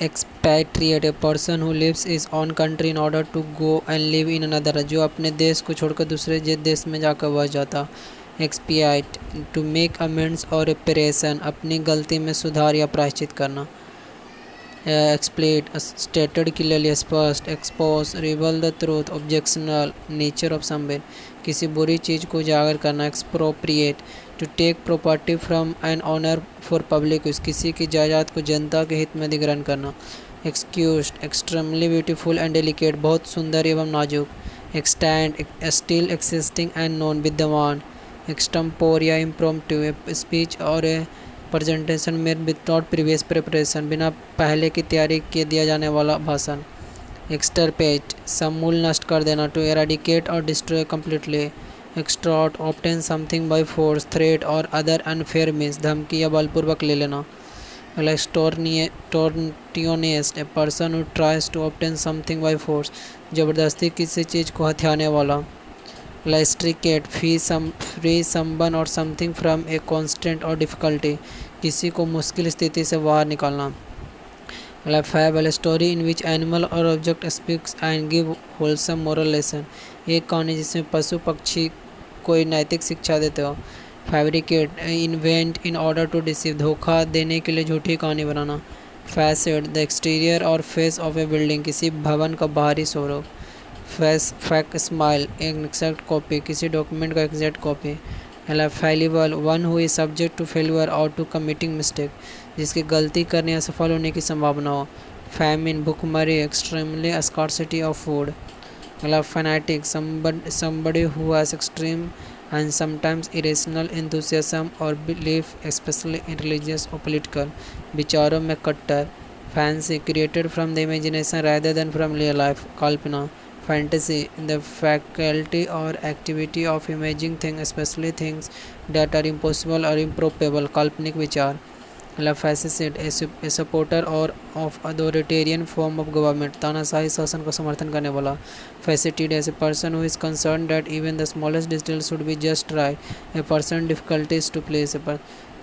Expatriate, a person who leaves his own country in order to go and live in another, जो अपने देश को छोड़कर दूसरे देश में जाकर बस जाता। एक्सपियाट, टू मेक अमेंड्स और रिपेरेशन, अपनी गलती में सुधार या प्रायश्चित करना। एक्सप्लेट, स्टेटेड क्लियरली, स्पष्ट। Expose, reveal the truth, objectionable nature of somewhere, किसी बुरी चीज़ को उजागर करना। Expropriate, to take property from an owner for public use, किसी की जायदाद को जनता के हित में अधिग्रहण करना। Excused, extremely beautiful and delicate, बहुत सुंदर एवं नाजुक। Extend, still existing and non, विद्यमान। एक्सटम्पोर या इम्प्रोम्प्टू, स्पीच और प्रेजेंटेशन में विदाउट प्रीवियस प्रिपरेशन, बिना पहले की तैयारी के दिया जाने वाला भाषण। एक्सटरपेट, समूल नष्ट कर देना, टू एराडिकेट और destroy completely. Extort, obtain something by force, threat और अदर अनफेयर मीन्स, धमकी या बलपूर्वक ले लेना। Extortionist, a person who tries to obtain something by force, जबरदस्ती किसी चीज़ को हथियाने वाला। एक्सट्रिकेट, फ्री समवन और समथिंग फ्रॉम ए कॉन्स्टेंट और डिफ़िकल्टी, किसी को मुश्किल स्थिति से बाहर निकालना। Fable, story in which animal और object speaks and give wholesome moral lesson, एक कहानी जिसमें पशु पक्षी कोई नैतिक शिक्षा देते हो। Fabricate, invent in order to deceive, धोखा देने के लिए झूठी कहानी बनाना। फैसेड, द एक्सटीरियर और फेस ऑफ ए बिल्डिंग, किसी भवन का बाहरी स्वरूप। फैक स्माइल, एक एग्जैक्ट कॉपी, किसी डॉक्यूमेंट का exact copy. Fallible, one who is subject to failure और टू कमिटिंग मिस्टेक, जिसकी गलती करने या सफल होने की संभावना हो। फैमिन, भुखमरी, extremely scarcity of food. Fanatic, somebody who has extreme and sometimes irrational enthusiasm or belief, especially in religious or political, विचारों में कट्टर। Fancy, created from the imagination rather than from real life, Kalpana. Fantasy, the faculty or activity of imagining things, especially things that are impossible or improbable, काल्पनिक विचार। Fascist, a supporter और of authoritarian form of government, तानाशाही शासन का समर्थन करने वाला। Fastidious, as a person who is concern that even the smallest detail should be just right, a person difficulties to place a पर,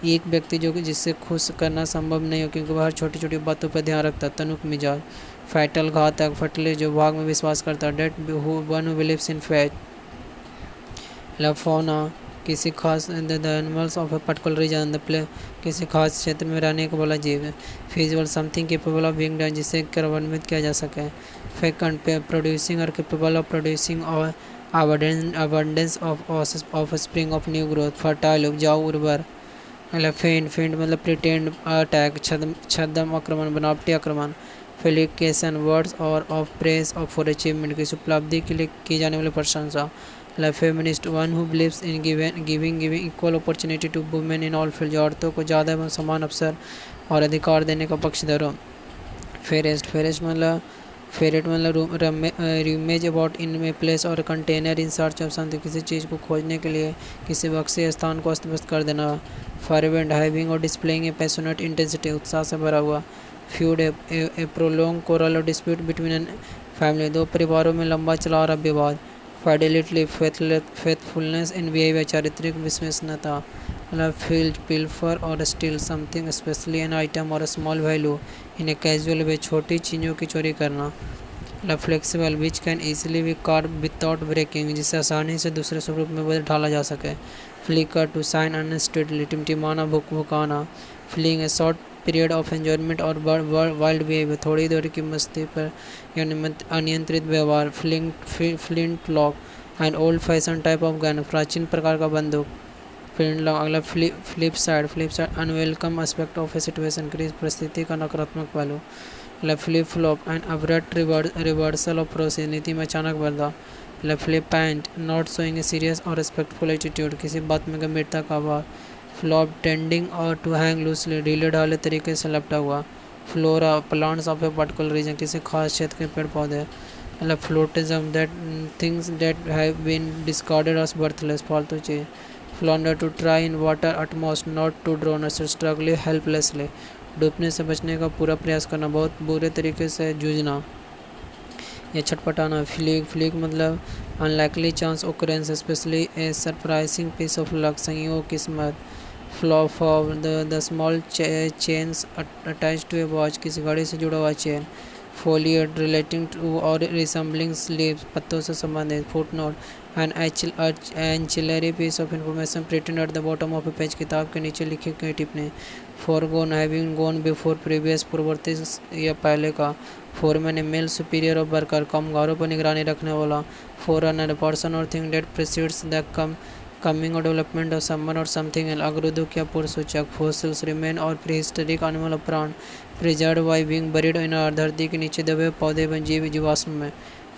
एक व्यक्ति जो कि जिससे खुश करना संभव नहीं हो क्योंकि वह हर छोटी छोटी बातों पर ध्यान रखता। तनुक मिजाज। फैटल, घातक। फटले, जो भाग में विश्वास करता। डेट, one who believes in fate. Fauna, किसी खास the animals of a particular region, द प्ले, किसी खास क्षेत्र में रहने को वाला जीव है। Feasible, something capable of being done, जिसे कार्यान्वित किया जा सके। फेकंड, प्रोड्यूसिंग और केपेबल ऑफ प्रोड्यूसिंग और abundance of spring of new growth. Fertile, उपजाऊ, उर्वर। फेंट मतलब प्रिटेंड अटैक, छद्म आक्रमण, बनावटी आक्रमण। फेलिकेशन, वर्ड्स और of praise of for achievement, किसी उपलब्धि के लिए की जाने वाली प्रशंसा। Feminist, one who believes in giving equal opportunity to women in all field, औरतों को ज़्यादा एवं समान अवसर और अधिकार देने का पक्षधर हो। फेरेस्ट मतलब रूमेज अबाउट इन ए प्लेस और container in search of something, किसी चीज़ को खोजने के लिए किसी बक्से स्थान को अस्त व्यस्त कर देना। फर्वेंट, हैविंग और डिस्प्लेइंग ए पैशनेट इंटेंसिटी, उत्साह से भरा हुआ। फ्यूड, ए प्रोलॉन्ग कोरल और डिस्प्यूट बिटवीन एन फैमिली, दो परिवारों में लंबा चला आ रहा विवाद। फाइडेलिटी, फेथफुलनेस इन बिहेवियर, चारित्रिक विश्वसनीयता। फील्ड, पिल्फर और steal something, specially an item और small value in a casual way, छोटी चीज़ों की चोरी करना। Flexible, which can easily be carve without breaking, जिसे आसानी से दूसरे स्वरूप में बदल ढाला जा सके। फ्लिकर, टू शाइन अनस्टेडली, टिमटिमाना, भुकाना। Fling, a short period of enjoyment और वाइल्ड बिहेवियर, थोड़ी देर की मस्ती पर अनियंत्रित व्यवहार। Flintlock, and old fashion type of gun, प्राचीन प्रकार का बंदूक। Flintlock. अगला flip side, unwelcome aspect of a situation, किसी परिस्थिति का नकारात्मक पहलू। Flip flop, and abrupt reversal of process, नीति में अचानक बदलाव। Flippant, not showing a serious और रिस्पेक्टफुल एटीट्यूड, किसी बात में गंभीरता का अभाव। फ्लॉप, टेंडिंग और टू हैंग लूजली, ढीले ढाले तरीके से लपटा हुआ। Flora, plants of a particular region, किसी खास क्षेत्र के पेड़ पौधे। Flotsam, that things that have been discarded as worthless, फालतू चीज। Flounder, to try in water utmost, not to drown, struggling helplessly, डूबने से बचने का पूरा प्रयास करना, बहुत बुरे तरीके से जूझना या छटपटाना। फ्लीक मतलब unlikely chance occurrence, especially a surprising piece of luck, संयोग किस्मत। Flop of the small chains attach to a watch, किसी घड़ी से जुड़ा हुआ चेन। फोलियट रिलेटिंग टू और रिसम्बलिंग स्लीव्स, पत्तों से संबंधित। Footnote an ancillary piece of information printed at the bottom of a page, किताब के नीचे लिखी गई टिप्पणी। Foregone having gone before, previous पूर्ववर्ती या पहले का। Foreman a male superior of worker, कामगारों पर निगरानी रखने वाला। फोररनर पर्सन और thing that precedes the coming और डेवलपमेंट ऑफ समवन और समथिंग एल, अग्रदूत या पूर्व सूचक। फॉसिल्स रिमेन और प्रीहिस्टोरिक एनिमल ऑफ प्राण, preserve by being buried in earth, धरती के नीचे दबे पौधे एवं जीव जीवाश्म में।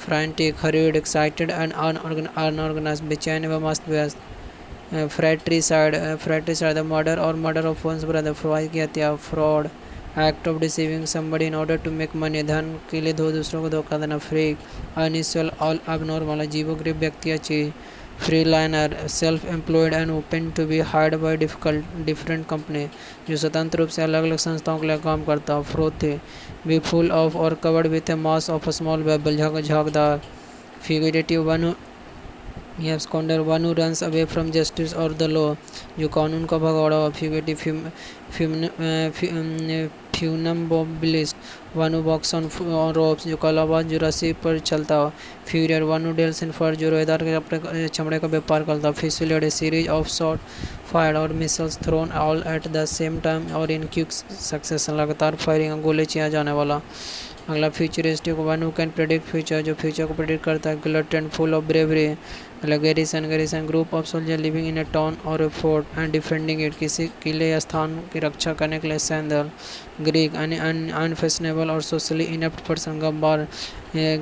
Frantic, hurried, excited and unorganised, बेचैन एवं अस्त व्यस्त। फ्रैट्रिसाइड, द मर्डर और मर्डर ऑफ वंस ब्रदर, फ्रॉइड की हत्या। Fraud, act of deceiving somebody in order to make money, धन के लिए दो दूसरों को धोखा देना। फ्रीक, अनयूजुअल, ऑल अबनॉर्मल, जीवोग्रीव व्यक्ति या चीज। Freelancer, self employed and open to be hired by different company, जो स्वतंत्र रूप से अलग अलग संस्थाओं के लिए काम करता हो। फ्रोथे, बी फुल ऑफ और covered with a mass of a small bubble, झागदार। फ्यूगिटिव, वन ये absconder, one who runs away from justice और द लॉ, जो कानून का भगौड़ा हो। Fugitive, funambulist, one who walks on ropes, जो कलाबाज जो रस्सी पर चलता हो। Furrier, one who deals in fur, जो रोएदार के अपने चमड़े का व्यापार करता हो। Fusillade, a series of shot fired और missiles thrown all at the same time और इन क्विक सक्सेशन, लगातार फायरिंग गोले किया जाने वाला। अगला futuristic, one who can predict future, जो फ्यूचर को प्रेडिक्ट करता है। Gallant, full of bravery. Garrison, group of soldier living in a town और a fort and defending it, किसी किले या स्थान की रक्षा करने के लिए सैंदल। ग्रीक, अनफैशनेबल और सोशली इनएप्ट पर्सन, गंबार।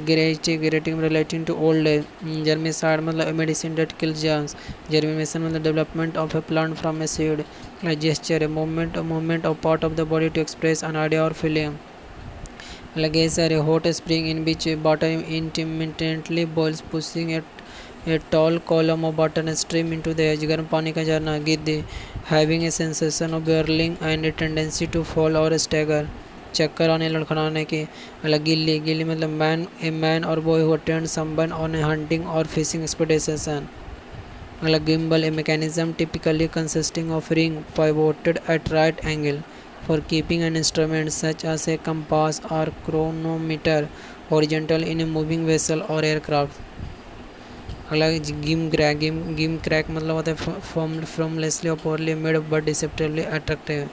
Geriatric relating to old age. Germicide मतलब medicine that kills germs. Germination मतलब development of a plant from a seed. Gesture, a movement of part of the body to express an idea और feeling. Glacier, a hot spring in which water intermittently boils, pushing a tall column of water stream into the edge. गर्म पानी का झरना। Giddy, having a sensation of whirling and a tendency to fall or stagger, चक्कर आने लड़खड़ाने की। अलग गिल्ली मतलब a man or boy who attends someone on a hunting or fishing expedition. अलग gimbal, a mechanism typically consisting of ring pivoted at right angle for keeping an instrument such as a compass or chronometer horizontal in a moving vessel or aircraft. अगला गिम crack मतलब होता है formlessly or poorly made but deceptively attractive.